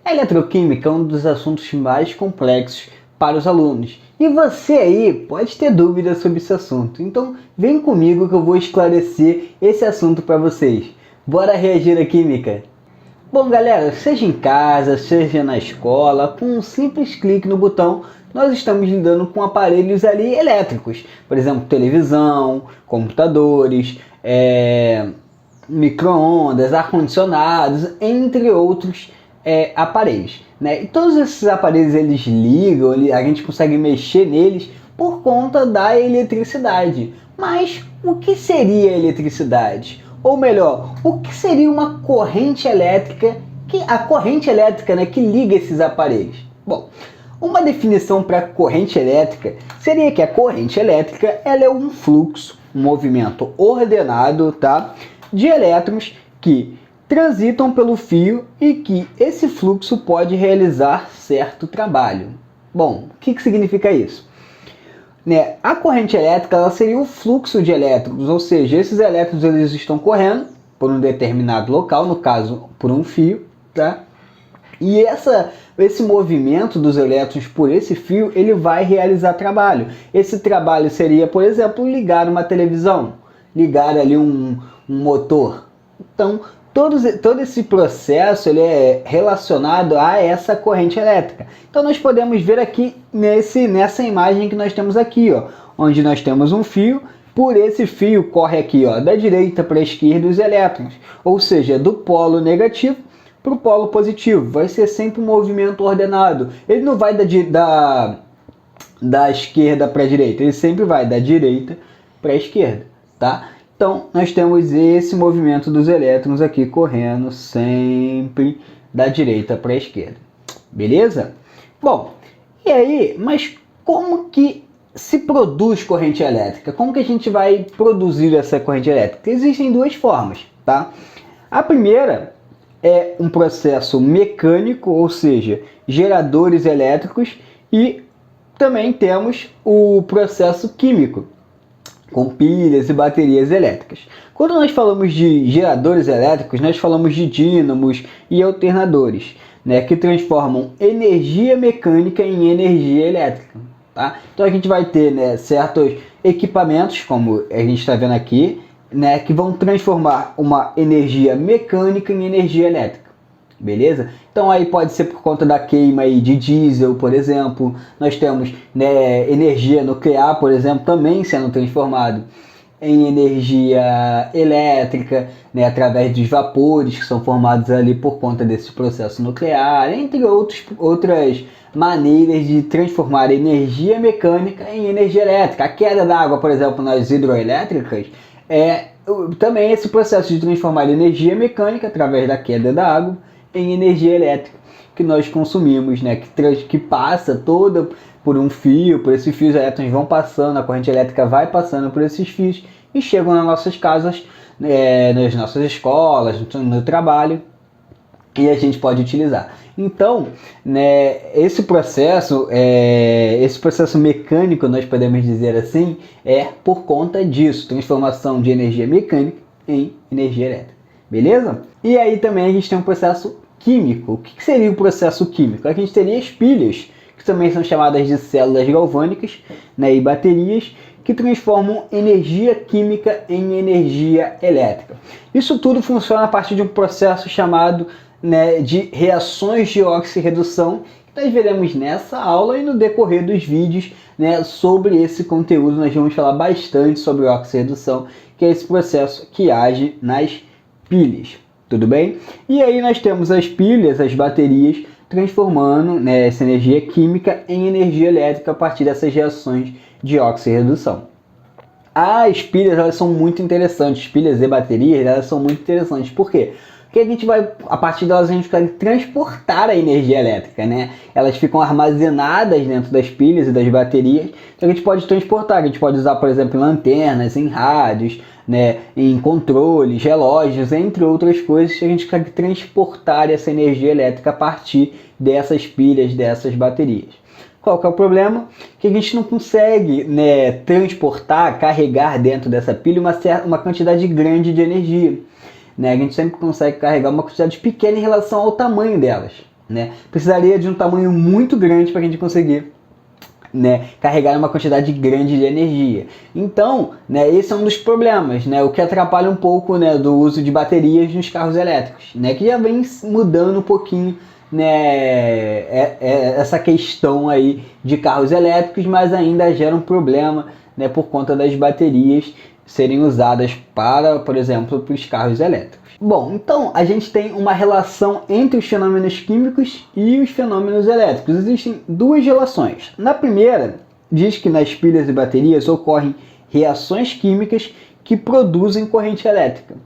A eletroquímica é um dos assuntos mais complexos para os alunos. E você aí pode ter dúvidas sobre esse assunto. Então vem comigo que eu vou esclarecer esse assunto para vocês. Bora reagir à química? Bom galera, seja em casa, seja na escola, com um simples clique no botão, nós estamos lidando com aparelhos ali elétricos. Por exemplo, televisão, computadores, micro-ondas, ar-condicionados, entre outros aparelhos, né? E todos esses aparelhos eles ligam, a gente consegue mexer neles por conta da eletricidade. Mas o que seria eletricidade? Ou melhor, o que seria uma corrente elétrica, a corrente elétrica, né, que liga esses aparelhos? Bom, uma definição para corrente elétrica seria que a corrente elétrica ela é um fluxo, um movimento ordenado, tá, de elétrons que transitam pelo fio e que esse fluxo pode realizar certo trabalho. Bom, o que significa isso? A corrente elétrica ela seria o fluxo de elétrons, ou seja, esses elétrons eles estão correndo por um determinado local, no caso por um fio, tá? E esse movimento dos elétrons por esse fio, ele vai realizar trabalho. Esse trabalho seria, por exemplo, ligar uma televisão, ligar ali um motor. Então, todo esse processo ele é relacionado a essa corrente elétrica. Então nós podemos ver aqui nessa imagem que nós temos aqui, ó, onde nós temos um fio, por esse fio corre aqui, ó, da direita para a esquerda os elétrons, ou seja, do polo negativo para o polo positivo. Vai ser sempre um movimento ordenado, ele não vai da esquerda para a direita, ele sempre vai da direita para a esquerda, tá? Então, nós temos esse movimento dos elétrons aqui correndo sempre da direita para a esquerda. Beleza? Bom, e aí, mas como que se produz corrente elétrica? Como que a gente vai produzir essa corrente elétrica? Existem duas formas, tá? A primeira é um processo mecânico, ou seja, geradores elétricos, e também temos o processo químico, com pilhas e baterias elétricas. Quando nós falamos de geradores elétricos, nós falamos de dínamos e alternadores, né, que transformam energia mecânica em energia elétrica. Tá? Então a gente vai ter, né, certos equipamentos, como a gente está vendo aqui, né, que vão transformar uma energia mecânica em energia elétrica. Beleza? Então aí pode ser por conta da queima aí de diesel, por exemplo. Nós temos, né, energia nuclear, por exemplo, também sendo transformado em energia elétrica, né, através dos vapores que são formados ali por conta desse processo nuclear, entre outras maneiras de transformar energia mecânica em energia elétrica. A queda da água, por exemplo, nas hidroelétricas, também esse processo de transformar energia mecânica através da queda da água em energia elétrica que nós consumimos, né? Que passa toda por um fio, por esses fios, os elétrons vão passando, a corrente elétrica vai passando por esses fios e chegam nas nossas casas, nas nossas escolas, no trabalho, e a gente pode utilizar. Então, né, esse processo mecânico, nós podemos dizer assim, é por conta disso, transformação de energia mecânica em energia elétrica. Beleza? E aí também a gente tem um processo químico. O que seria o processo químico? Aqui a gente teria as pilhas, que também são chamadas de células galvânicas, né, e baterias, que transformam energia química em energia elétrica. Isso tudo funciona a partir de um processo chamado, né, de reações de oxirredução, que nós veremos nessa aula e no decorrer dos vídeos, né, sobre esse conteúdo. Nós vamos falar bastante sobre oxirredução, que é esse processo que age nas pilhas. Tudo bem? E aí nós temos as pilhas, as baterias, transformando, né, essa energia química em energia elétrica a partir dessas reações de oxirredução. As pilhas elas são muito interessantes, pilhas e baterias elas são muito interessantes. Por quê? Porque a gente vai, a partir delas a gente vai transportar a energia elétrica, né? Elas ficam armazenadas dentro das pilhas e das baterias, então a gente pode transportar, a gente pode usar, por exemplo, em lanternas, em rádios, né, em controles, relógios, entre outras coisas, a gente consegue transportar essa energia elétrica a partir dessas pilhas, dessas baterias. Qual que é o problema? Que a gente não consegue, né, transportar, carregar dentro dessa pilha uma quantidade grande de energia. Né? A gente sempre consegue carregar uma quantidade pequena em relação ao tamanho delas. né? Precisaria de um tamanho muito grande para a gente conseguir, né, carregar uma quantidade grande de energia. Então, né, esse é um dos problemas, né, o que atrapalha um pouco, né, do uso de baterias nos carros elétricos, né, que já vem mudando um pouquinho, né, essa questão aí de carros elétricos, mas ainda gera um problema, né, por conta das baterias serem usadas para, por exemplo, para os carros elétricos. Bom, então a gente tem uma relação entre os fenômenos químicos e os fenômenos elétricos. Existem duas relações. Na primeira, diz que nas pilhas e baterias ocorrem reações químicas que produzem corrente elétrica.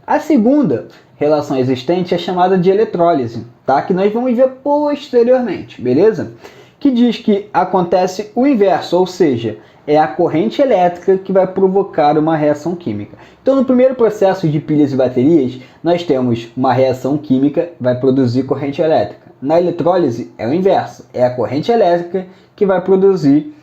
A segunda relação existente é chamada de eletrólise, tá? Que nós vamos ver posteriormente, beleza? Que diz que acontece o inverso, ou seja, é a corrente elétrica que vai provocar uma reação química. Então, no primeiro processo de pilhas e baterias, nós temos uma reação química, vai produzir corrente elétrica. Na eletrólise, é o inverso, é a corrente elétrica que vai produzir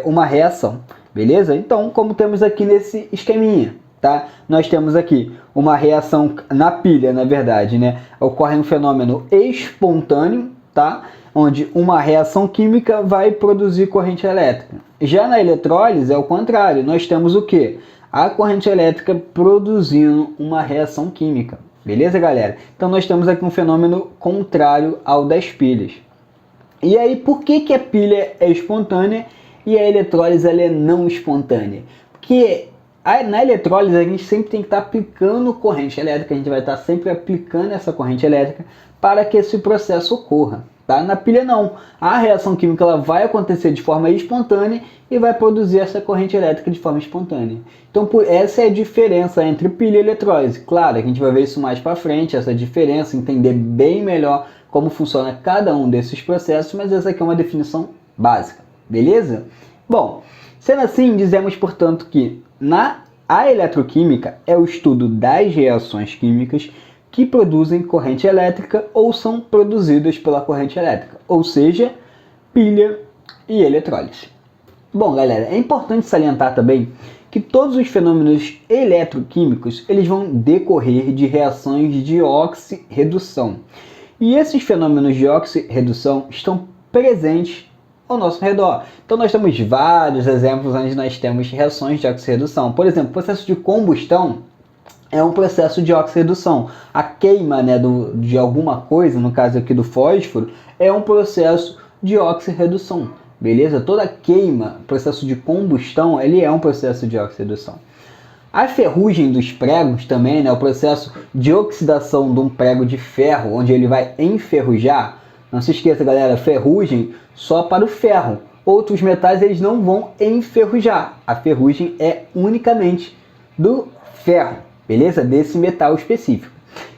uma reação, beleza? Então, como temos aqui nesse esqueminha, tá? Nós temos aqui uma reação na pilha, na verdade, né? Ocorre um fenômeno espontâneo, tá? Onde uma reação química vai produzir corrente elétrica. Já na eletrólise é o contrário, nós temos o que? A corrente elétrica produzindo uma reação química. Beleza, galera? Então nós temos aqui um fenômeno contrário ao das pilhas. E aí, por que a pilha é espontânea e a eletrólise ela é não espontânea? Porque na eletrólise a gente sempre tem que estar aplicando corrente elétrica, a gente vai estar sempre aplicando essa corrente elétrica para que esse processo ocorra. Tá? Na pilha não, a reação química ela vai acontecer de forma espontânea e vai produzir essa corrente elétrica de forma espontânea. Então essa é a diferença entre pilha e eletrólise. Claro, a gente vai ver isso mais para frente, essa diferença, entender bem melhor como funciona cada um desses processos, mas essa aqui é uma definição básica, beleza? Bom, sendo assim, dizemos portanto que a eletroquímica é o estudo das reações químicas que produzem corrente elétrica ou são produzidas pela corrente elétrica, ou seja, pilha e eletrólise. Bom, galera, é importante salientar também que todos os fenômenos eletroquímicos eles vão decorrer de reações de oxirredução. E esses fenômenos de oxirredução estão presentes ao nosso redor. Então nós temos vários exemplos onde nós temos reações de oxirredução. Por exemplo, o processo de combustão é um processo de oxirredução. A queima, né, de alguma coisa, no caso aqui do fósforo, é um processo de oxirredução. Beleza? Toda queima, processo de combustão, ele é um processo de oxirredução. A ferrugem dos pregos também, né, o processo de oxidação de um prego de ferro, onde ele vai enferrujar. Não se esqueça, galera, ferrugem só para o ferro. Outros metais eles não vão enferrujar. A ferrugem é unicamente do ferro. Beleza? Desse metal específico.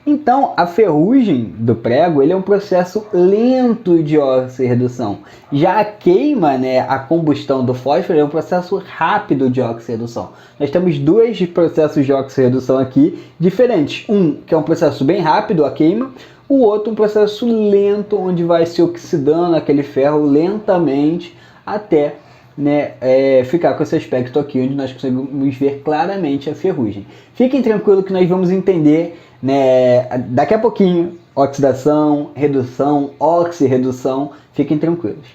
Então, a ferrugem do prego ele é um processo lento de oxirredução. Já a queima, né, a combustão do fósforo é um processo rápido de oxirredução. Nós temos dois processos de oxirredução aqui diferentes. Um que é um processo bem rápido, a queima. O outro um processo lento, onde vai se oxidando aquele ferro lentamente até, né, ficar com esse aspecto aqui, onde nós conseguimos ver claramente a ferrugem. Fiquem tranquilos que nós vamos entender, né, daqui a pouquinho, oxidação, redução, oxirredução, fiquem tranquilos.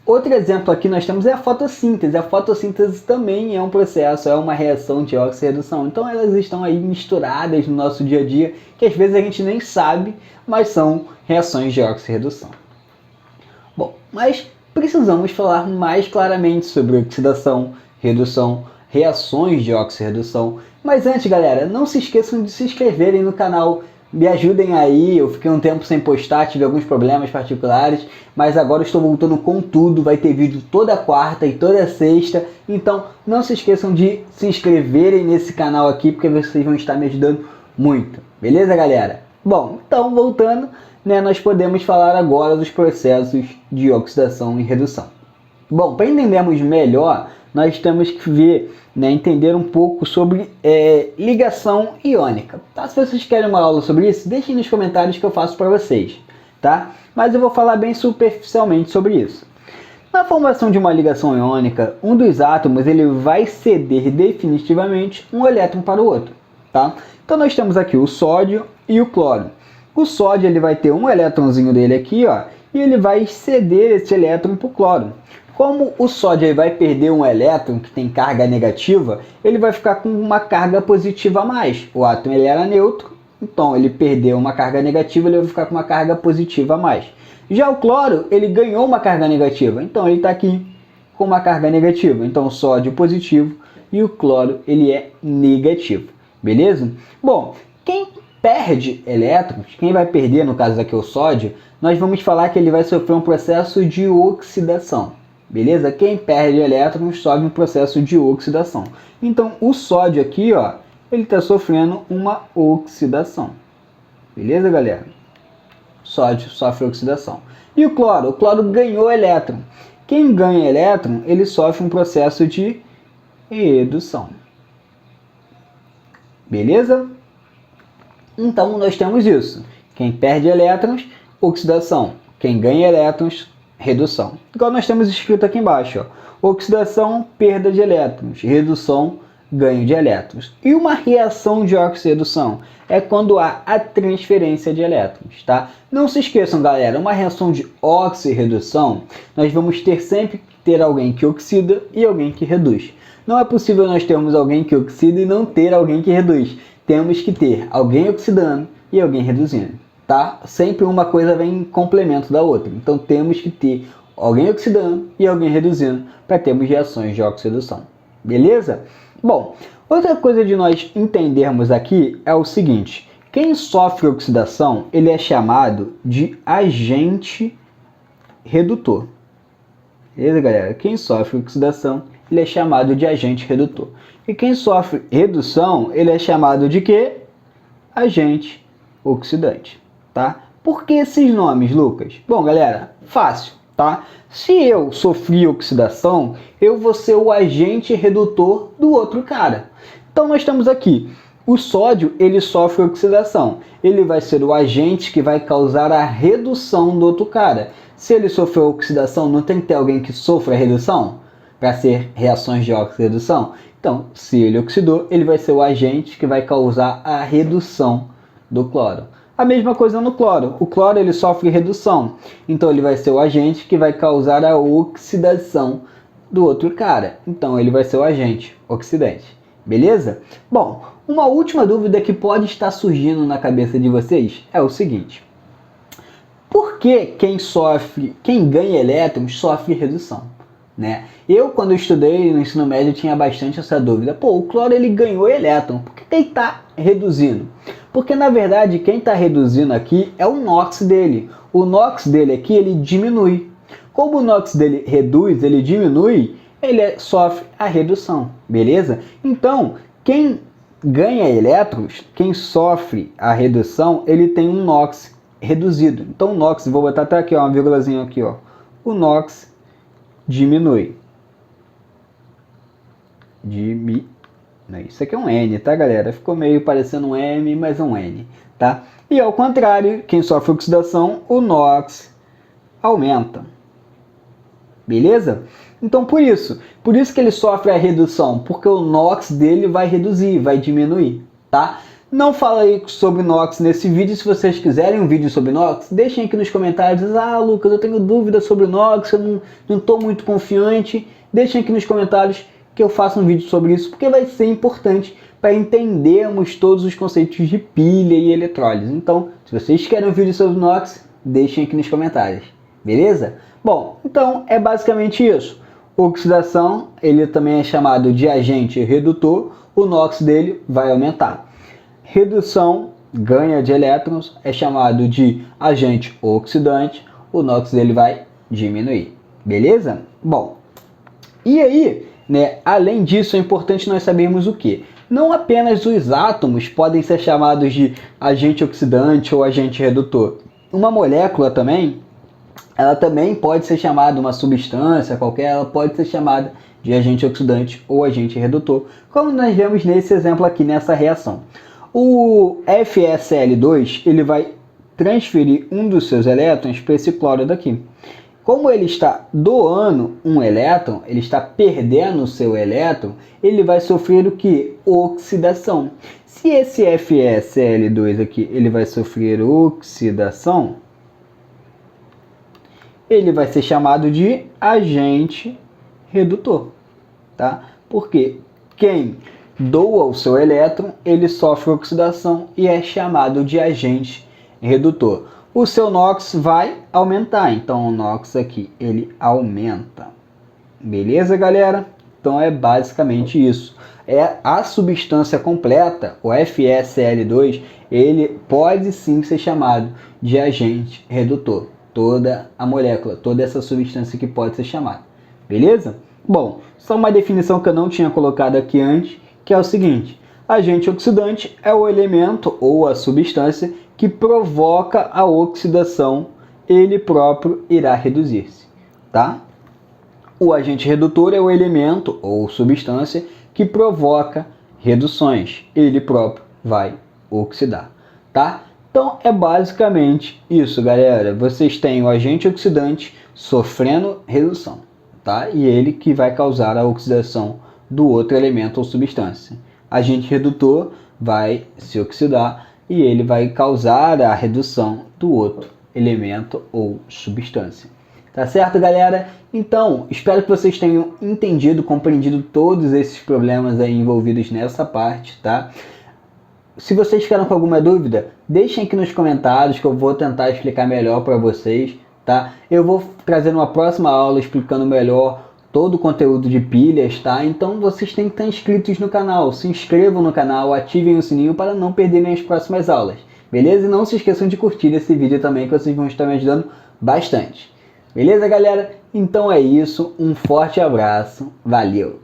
Outro exemplo aqui nós temos é a fotossíntese. A fotossíntese também é um processo, é uma reação de oxirredução. Então elas estão aí misturadas no nosso dia a dia, que às vezes a gente nem sabe, mas são reações de oxirredução. Bom, mas precisamos falar mais claramente sobre oxidação, redução, reações de oxirredução. Mas antes, galera, não se esqueçam de se inscreverem no canal. Me ajudem aí, eu fiquei um tempo sem postar, tive alguns problemas particulares, mas agora estou voltando com tudo, vai ter vídeo toda quarta e toda sexta, então não se esqueçam de se inscreverem nesse canal aqui, porque vocês vão estar me ajudando muito, beleza, galera? Bom, então voltando, né, nós podemos falar agora dos processos de oxidação e redução. Bom, para entendermos melhor, nós temos que ver, né, entender um pouco sobre ligação iônica. Tá? Se vocês querem uma aula sobre isso, deixem nos comentários que eu faço para vocês. Tá? Mas eu vou falar bem superficialmente sobre isso. Na formação de uma ligação iônica, um dos átomos ele vai ceder definitivamente um elétron para o outro. Tá? Então nós temos aqui o sódio e o cloro. O sódio ele vai ter um elétronzinho dele aqui, ó, e ele vai ceder esse elétron para o cloro. Como o sódio vai perder um elétron que tem carga negativa, ele vai ficar com uma carga positiva a mais. O átomo ele era neutro, então ele perdeu uma carga negativa, ele vai ficar com uma carga positiva a mais. Já o cloro, ele ganhou uma carga negativa, então ele está aqui com uma carga negativa. Então o sódio positivo e o cloro ele é negativo, beleza? Bom, quem perde elétrons, quem vai perder, no caso aqui o sódio, nós vamos falar que ele vai sofrer um processo de oxidação. Beleza? Quem perde elétrons sofre um processo de oxidação. Então, o sódio aqui, ó, ele está sofrendo uma oxidação. Beleza, galera? Sódio sofre oxidação. E o cloro? O cloro ganhou elétron. Quem ganha elétron, ele sofre um processo de redução. Beleza? Então, nós temos isso. Quem perde elétrons, oxidação. Quem ganha elétrons, redução. Igual nós temos escrito aqui embaixo, ó. Oxidação, perda de elétrons. Redução, ganho de elétrons. E uma reação de oxirredução é quando há a transferência de elétrons, tá? Não se esqueçam, galera, uma reação de oxirredução, nós vamos ter sempre que ter alguém que oxida e alguém que reduz. Não é possível nós termos alguém que oxida e não ter alguém que reduz. Temos que ter alguém oxidando e alguém reduzindo, tá? Sempre uma coisa vem em complemento da outra. Então temos que ter alguém oxidando e alguém reduzindo para termos reações de oxirredução. Beleza? Bom, outra coisa de nós entendermos aqui é o seguinte. Quem sofre oxidação, ele é chamado de agente redutor. Beleza, galera? Quem sofre oxidação, ele é chamado de agente redutor. E quem sofre redução, ele é chamado de quê? Agente oxidante, tá? Por que esses nomes, Lucas? Bom, galera, fácil, tá? Se eu sofri oxidação, eu vou ser o agente redutor do outro cara. Então nós temos aqui, o sódio, ele sofre oxidação. Ele vai ser o agente que vai causar a redução do outro cara. Se ele sofreu oxidação, não tem que ter alguém que sofra a redução? Para ser reações de oxirredução? Então, se ele oxidou, ele vai ser o agente que vai causar a redução do cloro. A mesma coisa no cloro. O cloro ele sofre redução. Então, ele vai ser o agente que vai causar a oxidação do outro cara. Então, ele vai ser o agente oxidante. Beleza? Bom, uma última dúvida que pode estar surgindo na cabeça de vocês é o seguinte. Por que quem ganha elétrons sofre redução? Né? Eu, quando eu estudei no ensino médio, tinha bastante essa dúvida. Pô, o cloro ele ganhou elétron, por que ele está reduzindo? Porque, na verdade, quem está reduzindo aqui é o NOx dele. O NOx dele aqui, ele diminui. Como o NOx dele reduz, ele diminui, ele sofre a redução, beleza? Então, quem ganha elétrons, quem sofre a redução, ele tem um NOx reduzido. Então, o NOx, vou botar até aqui, ó, uma vírgulazinha aqui, ó. O NOx diminui. Isso aqui é um N, tá, galera? Ficou meio parecendo um M, mas é um N, tá? E ao contrário, quem sofre oxidação, o NOx aumenta. Beleza? Então por isso que ele sofre a redução, porque o NOx dele vai reduzir, vai diminuir, tá? Não falei sobre NOx nesse vídeo. Se vocês quiserem um vídeo sobre NOx, deixem aqui nos comentários. Ah, Lucas, eu tenho dúvida sobre NOx, eu não estou muito confiante. Deixem aqui nos comentários que eu faça um vídeo sobre isso, porque vai ser importante para entendermos todos os conceitos de pilha e eletrólise. Então, se vocês querem um vídeo sobre NOx, deixem aqui nos comentários, beleza? Bom, então é basicamente isso. Oxidação, ele também é chamado de agente redutor, o NOx dele vai aumentar. Redução, ganha de elétrons, é chamado de agente oxidante, o NOx dele vai diminuir, beleza? Bom, e aí, né, além disso, é importante nós sabermos o que? Não apenas os átomos podem ser chamados de agente oxidante ou agente redutor. Uma molécula também, ela também pode ser chamada, uma substância qualquer, ela pode ser chamada de agente oxidante ou agente redutor, como nós vemos nesse exemplo aqui, nessa reação. O FeSl2, ele vai transferir um dos seus elétrons para esse cloro daqui. Como ele está doando um elétron, ele está perdendo o seu elétron, ele vai sofrer o que? Oxidação. Se esse FeCl2 aqui ele vai sofrer oxidação, ele vai ser chamado de agente redutor, tá? Porque quem doa o seu elétron, ele sofre oxidação e é chamado de agente redutor. O seu NOx vai aumentar, então o NOx aqui, ele aumenta. Beleza, galera? Então é basicamente isso. É a substância completa, o FeCl2, ele pode sim ser chamado de agente redutor. Toda a molécula, toda essa substância que pode ser chamada. Beleza? Bom, só uma definição que eu não tinha colocado aqui antes, que é o seguinte: agente oxidante é o elemento ou a substância que provoca a oxidação, ele próprio irá reduzir-se, tá? O agente redutor é o elemento ou substância que provoca reduções, ele próprio vai oxidar, tá? Então é basicamente isso, galera. Vocês têm o agente oxidante sofrendo redução, tá? E ele que vai causar a oxidação do outro elemento ou substância. Agente redutor vai se oxidar e ele vai causar a redução do outro elemento ou substância. Tá certo, galera? Então, espero que vocês tenham entendido, compreendido todos esses problemas aí envolvidos nessa parte, tá? Se vocês ficaram com alguma dúvida, deixem aqui nos comentários que eu vou tentar explicar melhor para vocês, tá? Eu vou trazer uma próxima aula explicando melhor todo o conteúdo de pilhas, tá? Então vocês têm que estar inscritos no canal, se inscrevam no canal, ativem o sininho para não perderem as próximas aulas, beleza? E não se esqueçam de curtir esse vídeo também, que vocês vão estar me ajudando bastante. Beleza, galera? Então é isso, um forte abraço, valeu!